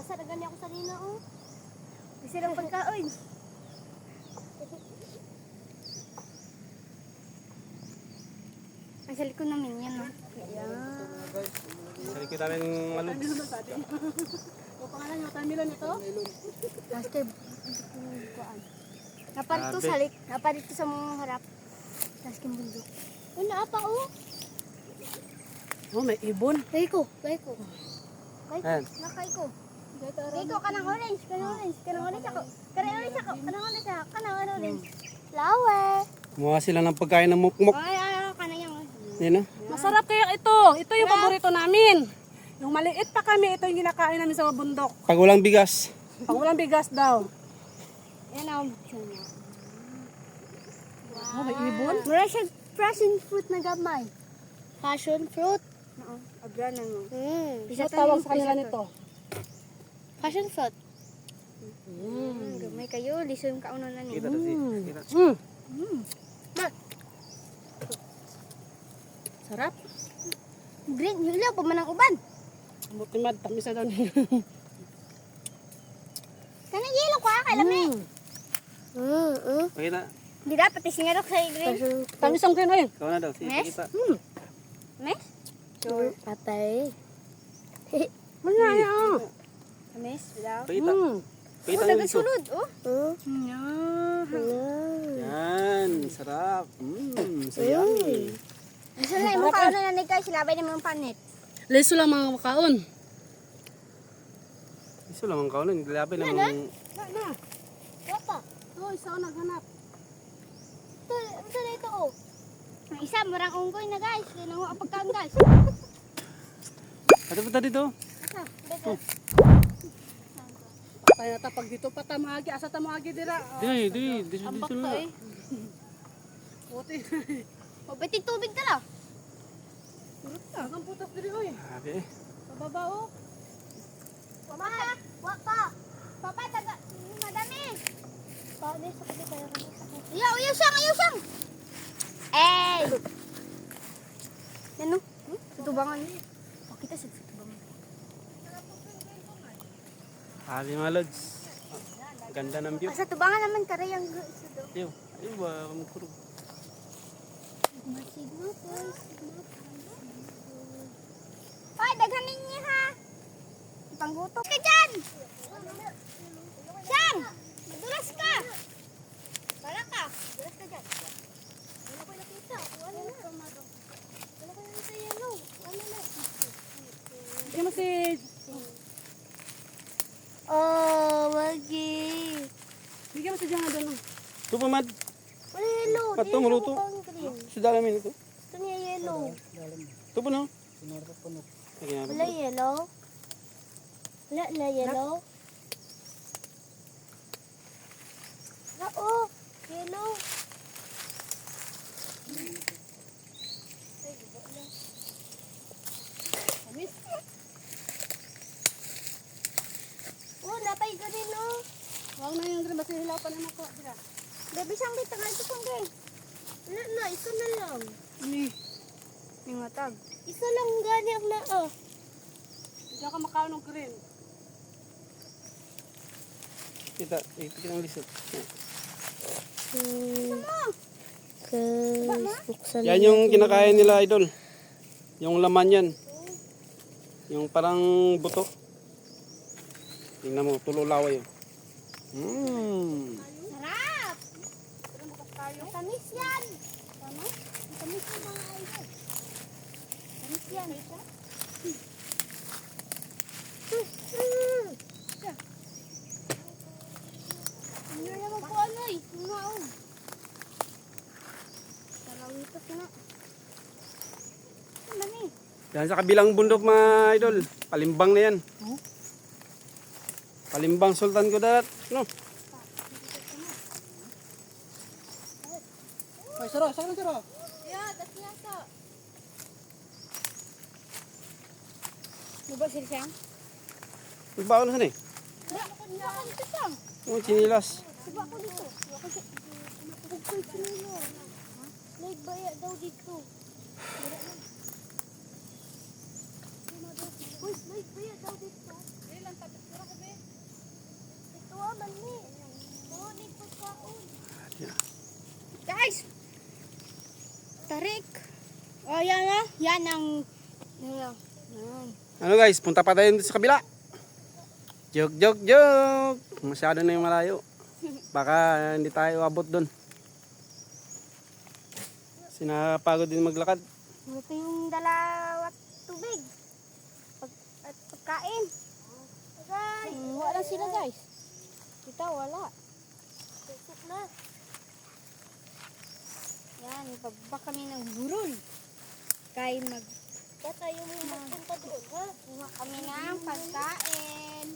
Asa na gani ako sa lina, oh. Kasi lang pagkaon. Ay, sa likod namin yan, no? Sa likod namin maluds. O pangalan niyo, watermelon ito? Master, naparito sa naparito sa mga harap. Tapos kim bundok. Ano apa, oh? Oh, may ibon. Kay ko. Ayan. Nakay ko. Kay ko, kanang orange ako. Kanang orange. Flower. Kumuha sila ng pagkain ng mukmuk. Ay, kanang yan. Yan o. Masarap kaya ito. Ito yung paborito namin. Yung maliit pa kami, ito yung kinakain namin sa bundok. Pag walang bigas. Pag walang bigas daw. Yan ang Oh, may ibon. mura siya passion fruit na gamay. Passion fruit? Agyan na no. Bisa Ano tawag sa kanila nito? Passion fruit. Gamay kayo, liso yung kaunan na niya. Kita na kita. Sarap. Green, hilaw pa man ang uban. Buti mad, tamis na daw niya. Kanang yellow ko, kalami. Pakita. Hindi dapat isingarok sa green. Tamis ang green ayun. Ikaw na daw. Sige, Mes? pakita. Mes? Sure. Patay. Muna yan. Mes, bilaw. Pakita. Pakita Oh, mo dagat dito. sulod, oh. Yan. Sarap. So yummy. Gusto na yung mukha na nanay guys, silabay naman yung panit. Leso lang mga makaon. Iso lang ang kaunan. Grabe naman. Na. Wapa. Oh, isa ako naghanap. Ito na ito, oh. Ang isa, marang unggoy na guys. Yan ang mga pagkain guys. Ate punta dito. Asa, dagat. Tayo na tapag dito pa tamagi. Asa tamagi dira. Di. Ang Dito bakto na. eh. Buti. Mabitig tubig ka lang. Ang putas diri oy. Grabe. Pababa oh. Wapa. Wapa. Papa, taga. Madami. Paano sa kasi kaya kami. Ayaw siyang. Eh. Yan no? Sa tubangan. Pakita sa tubangan. Hali mga lods. Ganda ng view. Sa tubangan naman karay ang gusto. Ayaw. Ayaw ba? Magkurog. Sigma guys. Hoy, daghanin niya ha. Pangguto ka dyan. Siyang! Madulas ka. Para ka. Madulas ka dyan. Wala ko nakita. Wala na. Wala ko nakita yellow. Wala na. Hindi mo si Oh, wagi. bigyan mo si Jana doon. Ito pa mad. Wala yellow. Pato, Di maluto. na mukhang green. Sa dalamin ito. Ito niya yellow. Ito pa no? Wala yellow. Wala na yellow. Oo, yellow. Tamis. Oh, napay ka din, oh. Wag na yung green basta hilapan na mako dira. Gabi siyang dito nga ito kung gay. Wala na, isa na lang. Ni. Yung matag. Isa lang gani ang na, oh. Diyan ka makaon ng green. Kita ang lisot. Yan yung kinakain nila, idol. Yung laman yan. Yung parang buto. Tingnan mo, tululaway yun. Sarap! Matamis yan! Tama? Matamis yung mga idol. Matamis yan. Ano naman po ano eh? Umaon. Sarawitos na. Ano na eh? Yan sa kabilang bundok mga idol. Palimbang na yan. Palimbang Sultan Kudarat. No? Ay, saro, saro. Yeah, that's yata. Diba sila siyang? Magbaon na saan eh? Diba ako dito siyang? Yung chinilas. Diba ako dito? Huwag ko sinilo. Nagbaya daw dito. Uy, may Kuya, daw dito. Ilan tapos ko ko be? Ito man ni. Oo, ni pagkaon. Yeah. Guys! Tarik. Oh, yan na. Yan ang... Yan. Ano guys, punta pa tayo sa kabila. Joke. Masyado na yung malayo. Baka hindi tayo abot doon. Sinapagod din maglakad. Ito yung dalawat tubig. At pagkain. Guys! Wala sila guys. Kita wala. Tusok na. Yan, pagbaba kami ng burol. Kain mag... Kaya tayo mo magpunta doon, ha? Kuha kami ng pagkain.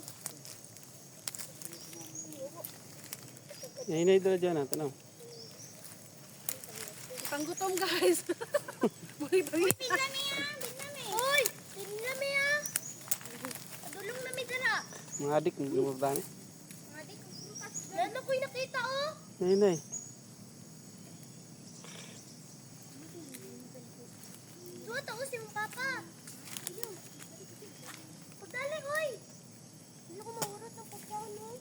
Hinay doon dyan, tanaw. Panggutom guys. Uy, pinami yan! Pinami! Uy! Pinami yan! Adulong nami dala. Mga adik, lumabda na. Yan ako'y nakita, oh! Hinay. Doon, taos yung papa. Ayun. Pagdali, oy! Hindi ko mahurot ng pagkaon, oy.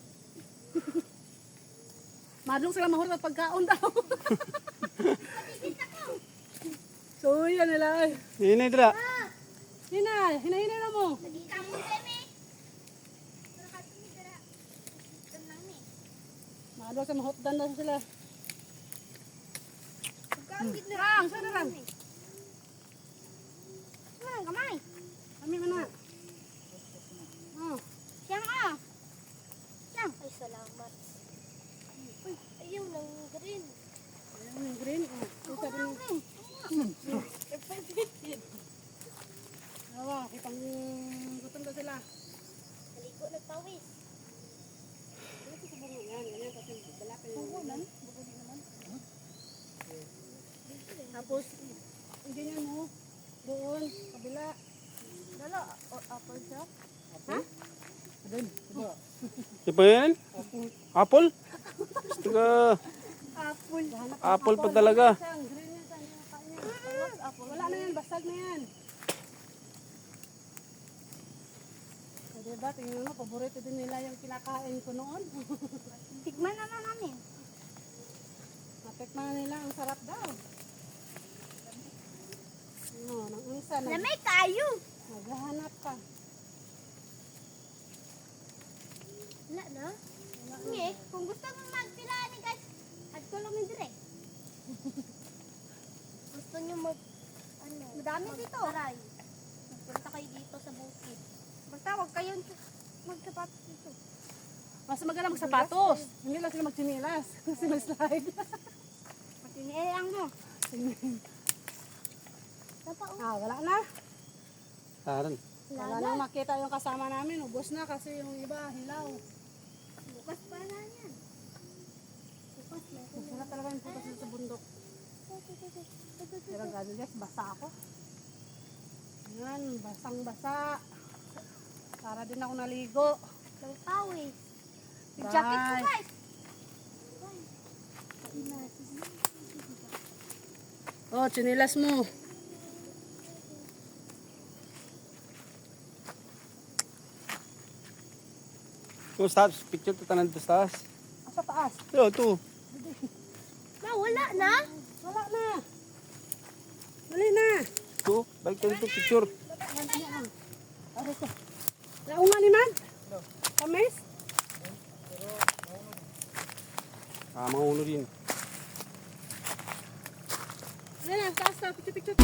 Madlong sila mahurot at pagkaon daw. Kita ko! So yan nila ay. Hinay dala. Hinay na mo. Nagkita mo kami. Pero kato ni dara. Doon lang ni. Madlong sa mahutdan na sila. Pagkaon, gid na. Rang, sana rang. Rang, kamay. Kami mana. Oh, Siyang, ah. Siyang. Ay, salamat. Uy, ayaw ng green. ayan yung green. Oh, Ako isa lang, din. Awa, kitang gutom na sila. Naligo, nagpawis. Ano sa bunga yan? Ganyan kasi balapin yung bulan. Tapos, hindi niya mo. Doon, kabila. Dala, apple siya. Ha? Doon, diba? Di ba yan? Apple? Gusto ka. Apple. Apple pa talaga. Green yan, saan yung kain niya? Wala na yan, basag na yan. So, diba, tingnan mo, paborito din nila yung kinakain ko noon. Tikman na namin. Natikman nila, ang sarap daw. No, nang isa, Lamay kayo. naghahanap pa. Wala na. Nge, kung gusto mo magpilaan ni guys, at tulong ni dire. Gusto niyo mag ano? Madami dito. Taray. Magpunta kayo dito sa bukid. Basta wag kayo magsapatos dito. Mas maganda magsapatos. Hindi lang sila magsinilas. Kasi may slide. Matinilang mo. Tapa o. Wala na. Taran. Wala na makita yung kasama namin. Ubos na kasi yung iba, hilaw. Bukas pa na yan. Bukas na. Masarap talaga yung putas sa bundok. Pero gano'n guys, basa ako. Yan, basang-basa. Para din ako naligo. Ng pawis. Yung Bye. jacket ko guys. Oh, chinilas mo. Kung picture to tanan to taas. Sa taas. Yo, to. Wala na. Wala na. Dali na. To, balik tayo to picture. Launga ni man. Kamis. Mga ulo din. Dali na, taas na. Picture.